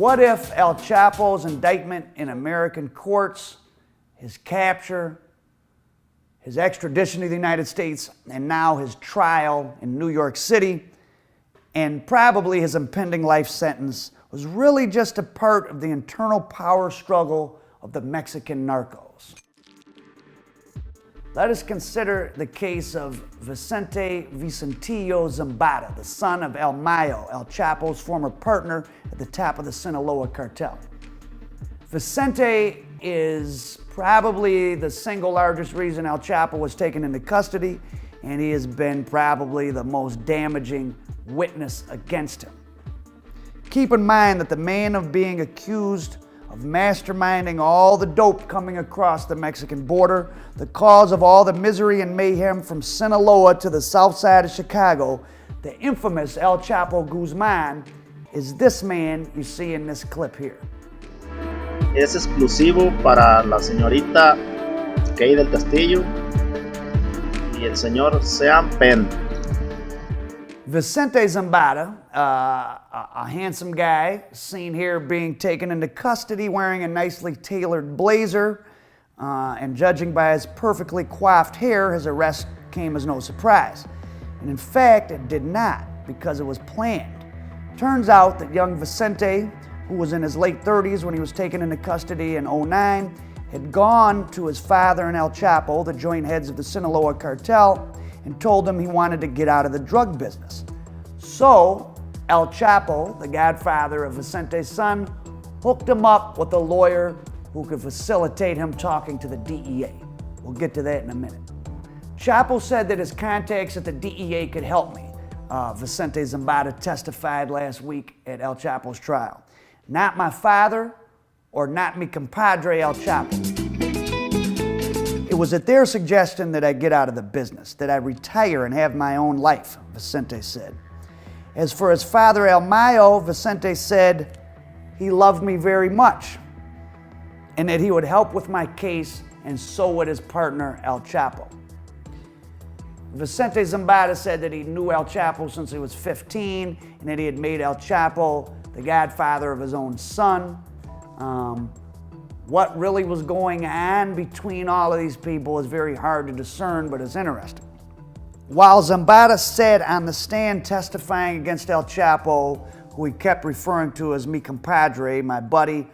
What if El Chapo's indictment in American courts, his capture, his extradition to the United States, and now his trial in New York City, and probably his impending life sentence, was really just a part of the internal power struggle of the Mexican narcos? Let us consider the case of Vicentillo Zambada, the son of El Mayo, El Chapo's former partner at the top of the Sinaloa Cartel. Vicente is probably the single largest reason El Chapo was taken into custody, and he has been probably the most damaging witness against him. Keep in mind that the man of being accused of masterminding all the dope coming across the Mexican border, the cause of all the misery and mayhem from Sinaloa to the south side of Chicago, the infamous El Chapo Guzman, is this man you see in this clip here. Es exclusivo para la señorita Kay del Castillo y el señor Sean Penn. Vicente Zambada, a handsome guy, seen here being taken into custody wearing a nicely tailored blazer, and judging by his perfectly coiffed hair, his arrest came as no surprise. And in fact, it did not, because it was planned. Turns out that young Vicente, who was in his late 30s when he was taken into custody in 2009, had gone to his father and El Chapo, the joint heads of the Sinaloa Cartel, and told him he wanted to get out of the drug business. So, El Chapo, the godfather of Vicente's son, hooked him up with a lawyer who could facilitate him talking to the DEA. We'll get to that in a minute. Chapo said that his contacts at the DEA could help me. Vicente Zambada testified last week at El Chapo's trial. Not my father, or not mi compadre El Chapo. It was at their suggestion that I get out of the business, that I retire and have my own life, Vicente said. As for his father, El Mayo, Vicente said he loved me very much and that he would help with my case, and so would his partner, El Chapo. Vicente Zambada said that he knew El Chapo since he was 15 and that he had made El Chapo the godfather of his own son. What really was going on between all of these people is very hard to discern, but it's interesting. While Zambada said on the stand testifying against El Chapo, who he kept referring to as mi compadre, my buddy,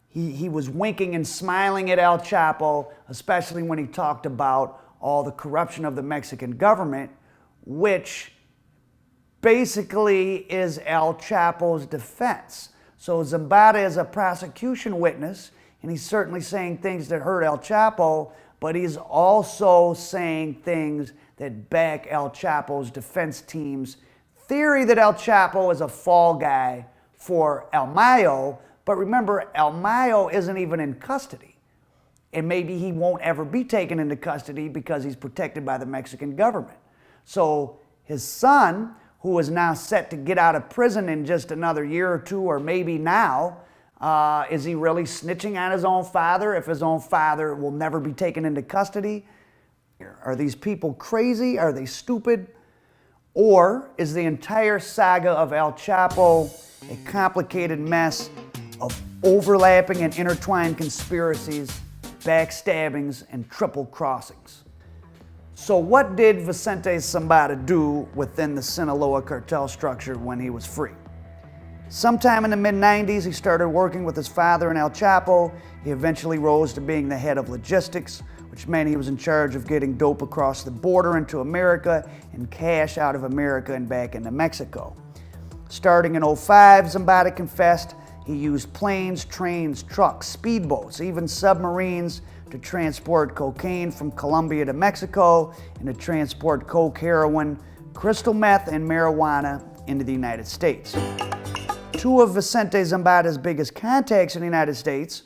he was winking and smiling at El Chapo, especially when he talked about all the corruption of the Mexican government, which basically is El Chapo's defense. So Zambada is a prosecution witness, and he's certainly saying things that hurt El Chapo, but he's also saying things that back El Chapo's defense team's theory that El Chapo is a fall guy for El Mayo. But remember, El Mayo isn't even in custody, and maybe he won't ever be taken into custody because he's protected by the Mexican government. So his son, who is now set to get out of prison in just another year or two, or maybe now, is he really snitching on his own father if his own father will never be taken into custody? Are these people crazy? Are they stupid? Or is the entire saga of El Chapo a complicated mess of overlapping and intertwined conspiracies, backstabbings, and triple crossings? So what did Vicente Zambada do within the Sinaloa Cartel structure when he was free? Sometime in the mid-90s, he started working with his father and El Chapo. He eventually rose to being the head of logistics, which meant he was in charge of getting dope across the border into America and cash out of America and back into Mexico. Starting in 2005, Zambada confessed he used planes, trains, trucks, speedboats, even submarines to transport cocaine from Colombia to Mexico and to transport coke, heroin, crystal meth, and marijuana into the United States. Two of Vicente Zambada's biggest contacts in the United States,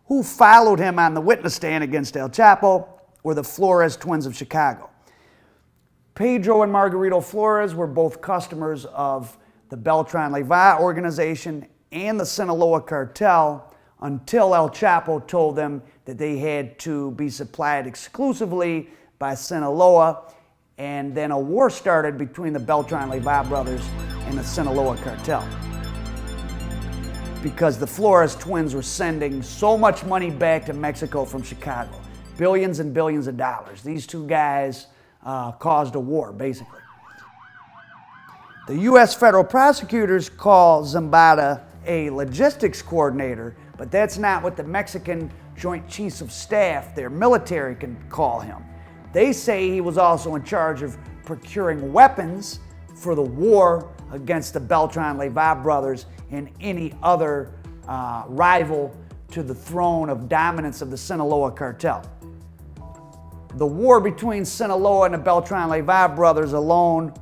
who followed him on the witness stand against El Chapo, were the Flores twins of Chicago. Pedro and Margarito Flores were both customers of the Beltran-Leyva organization and the Sinaloa Cartel until El Chapo told them that they had to be supplied exclusively by Sinaloa, and then a war started between the Beltran-Leyva brothers and the Sinaloa Cartel. because the Flores twins were sending so much money back to Mexico from Chicago. Billions and billions of dollars. These two guys caused a war, basically. The U.S. federal prosecutors call Zambada a logistics coordinator, but that's not what the Mexican Joint Chiefs of Staff, their military, can call him. They say he was also in charge of procuring weapons for the war against the Beltran-Leyva brothers and any other rival to the throne of dominance of the Sinaloa Cartel. The war between Sinaloa and the Beltran-Leyva brothers alone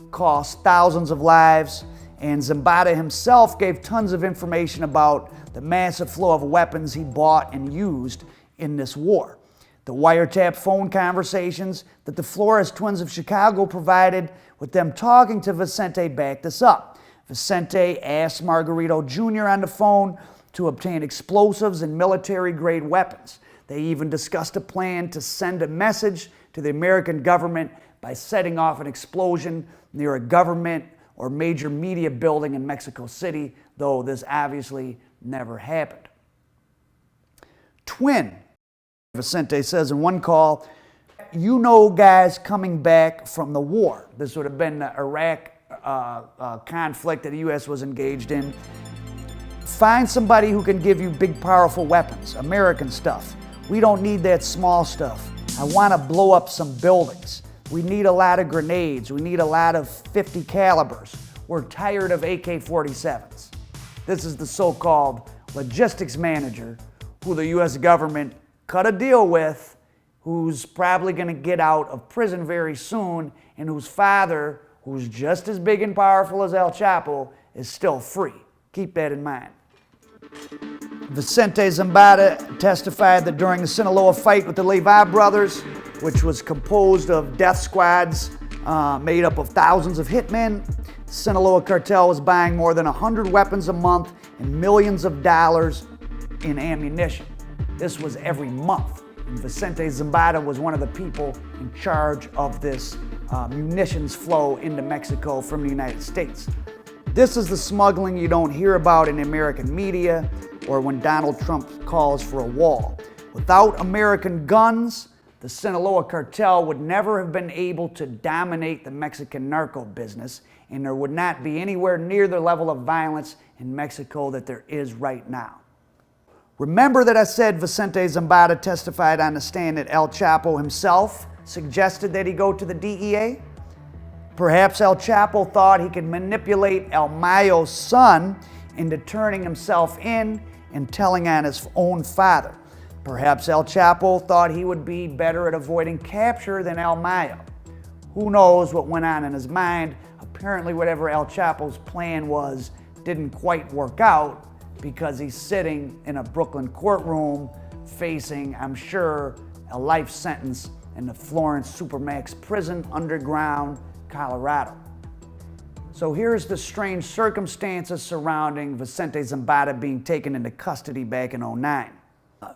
cost thousands of lives, and Zambada himself gave tons of information about the massive flow of weapons he bought and used in this war. The wiretap phone conversations that the Flores twins of Chicago provided with them talking to Vicente backed this up. Vicente asked Margarito Jr. on the phone to obtain explosives and military-grade weapons. They even discussed a plan to send a message to the American government by setting off an explosion near a government or major media building in Mexico City, though this obviously never happened. Twin, Vicente says in one call, you know guys coming back from the war. This would have been the Iraq conflict that the U.S. was engaged in. Find somebody who can give you big, powerful weapons, American stuff. We don't need that small stuff. I want to blow up some buildings. We need a lot of grenades. We need a lot of 50 calibers. We're tired of AK-47s. This is the so-called logistics manager who the U.S. government cut a deal with, who's probably going to get out of prison very soon, and whose father, who's just as big and powerful as El Chapo, is still free. Keep that in mind. Vicente Zambada testified that during the Sinaloa fight with the Leyva brothers, which was composed of death squads made up of thousands of hitmen, the Sinaloa Cartel was buying more than 100 weapons a month and millions of dollars in ammunition. This was every month. And Vicente Zambada was one of the people in charge of this munitions flow into Mexico from the United States. This is the smuggling you don't hear about in the American media or when Donald Trump calls for a wall. Without American guns, the Sinaloa Cartel would never have been able to dominate the Mexican narco business, and there would not be anywhere near the level of violence in Mexico that there is right now. Remember that I said Vicente Zambada testified on the stand that El Chapo himself suggested that he go to the DEA? Perhaps El Chapo thought he could manipulate El Mayo's son into turning himself in and telling on his own father. Perhaps El Chapo thought he would be better at avoiding capture than El Mayo. Who knows what went on in his mind? Apparently whatever El Chapo's plan was didn't quite work out, because he's sitting in a Brooklyn courtroom facing, I'm sure, a life sentence in the Florence Supermax prison underground, Colorado. So here's the strange circumstances surrounding Vicente Zambada being taken into custody back in '09.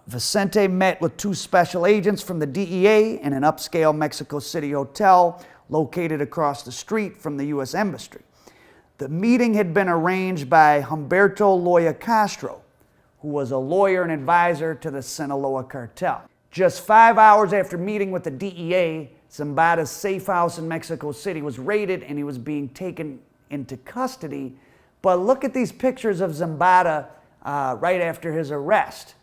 Vicente met with two special agents from the DEA in an upscale Mexico City hotel located across the street from the U.S. Embassy. The meeting had been arranged by Humberto Loya Castro, who was a lawyer and advisor to the Sinaloa Cartel. Just 5 hours after meeting with the DEA, Zambada's safe house in Mexico City was raided and he was being taken into custody. But look at these pictures of Zambada right after his arrest.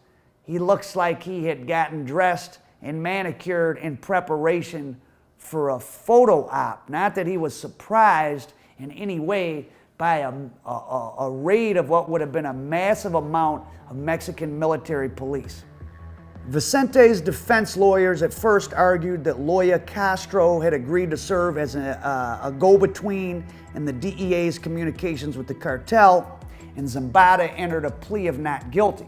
He looks like he had gotten dressed and manicured in preparation for a photo op. Not that he was surprised in any way by a raid of what would have been a massive amount of Mexican military police. Vicente's defense lawyers at first argued that Loya Castro had agreed to serve as a go-between in the DEA's communications with the cartel, and Zambada entered a plea of not guilty.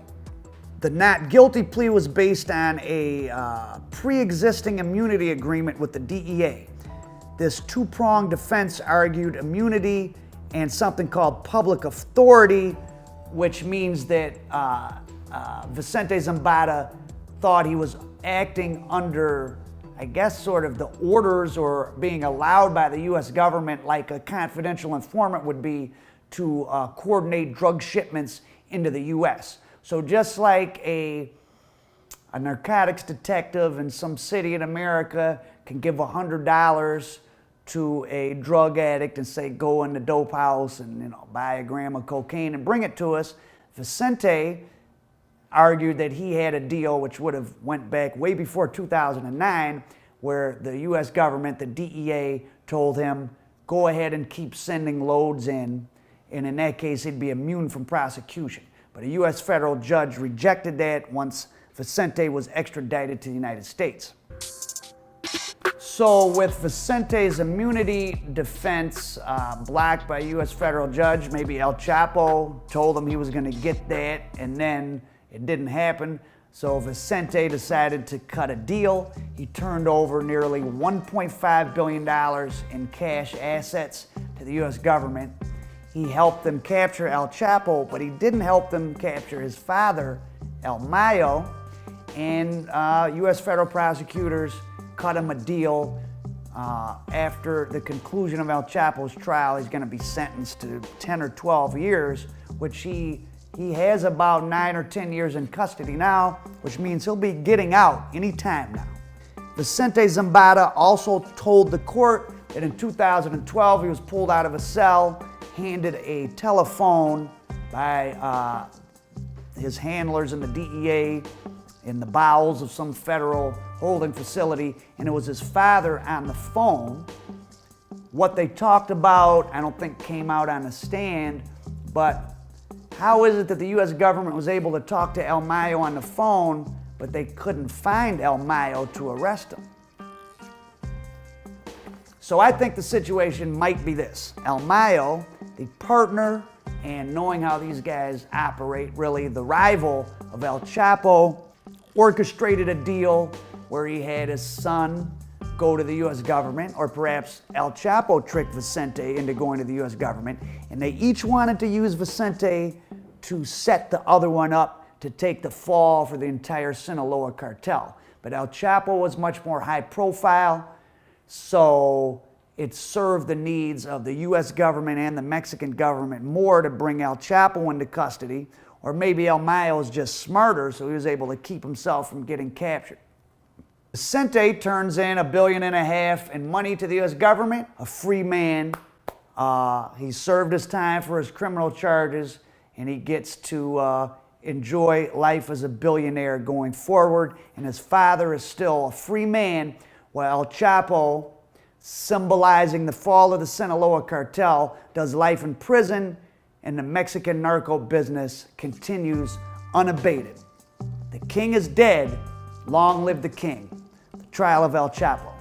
The not guilty plea was based on a pre-existing immunity agreement with the DEA. This two-pronged defense argued immunity and something called public authority, which means that Vicente Zambada thought he was acting under, I guess, sort of the orders or being allowed by the U.S. government, like a confidential informant would be, to coordinate drug shipments into the U.S. So just like a narcotics detective in some city in America can give $100 to a drug addict and say, go in the dope house and buy a gram of cocaine and bring it to us, Vincente argued that he had a deal which would have went back way before 2009, where the U.S. government, the DEA, told him, go ahead and keep sending loads in, and in that case he'd be immune from prosecution. But a U.S. federal judge rejected that once Vincente was extradited to the United States. So with Vicente's immunity defense blocked by a U.S. federal judge, maybe El Chapo told him he was going to get that, and then it didn't happen. So Vincente decided to cut a deal. He turned over nearly $1.5 billion in cash assets to the U.S. government. He helped them capture El Chapo, but he didn't help them capture his father, El Mayo, and U.S. federal prosecutors cut him a deal. After the conclusion of El Chapo's trial, he's going to be sentenced to 10 or 12 years, which he has about 9 or 10 years in custody now, which means he'll be getting out any time now. Vicente Zambada also told the court that in 2012 he was pulled out of a cell, handed a telephone by his handlers in the DEA in the bowels of some federal holding facility, and it was his father on the phone. What they talked about, I don't think came out on the stand, but how is it that the U.S. government was able to talk to El Mayo on the phone, but they couldn't find El Mayo to arrest him? So I think the situation might be this. El Mayo, the partner, and knowing how these guys operate, really the rival of El Chapo, orchestrated a deal where he had his son go to the U.S. government, or perhaps El Chapo tricked Vincente into going to the U.S. government, and they each wanted to use Vincente to set the other one up to take the fall for the entire Sinaloa Cartel. But El Chapo was much more high profile, so it served the needs of the U.S. government and the Mexican government more to bring El Chapo into custody, or maybe El Mayo is just smarter, so he was able to keep himself from getting captured. Vincente turns in $1.5 billion in money to the U.S. government, a free man. He served his time for his criminal charges, and he gets to enjoy life as a billionaire going forward, and his father is still a free man, while El Chapo, symbolizing the fall of the Sinaloa Cartel, does life in prison, and the Mexican narco business continues unabated. The king is dead. Long live the king. The trial of El Chapo.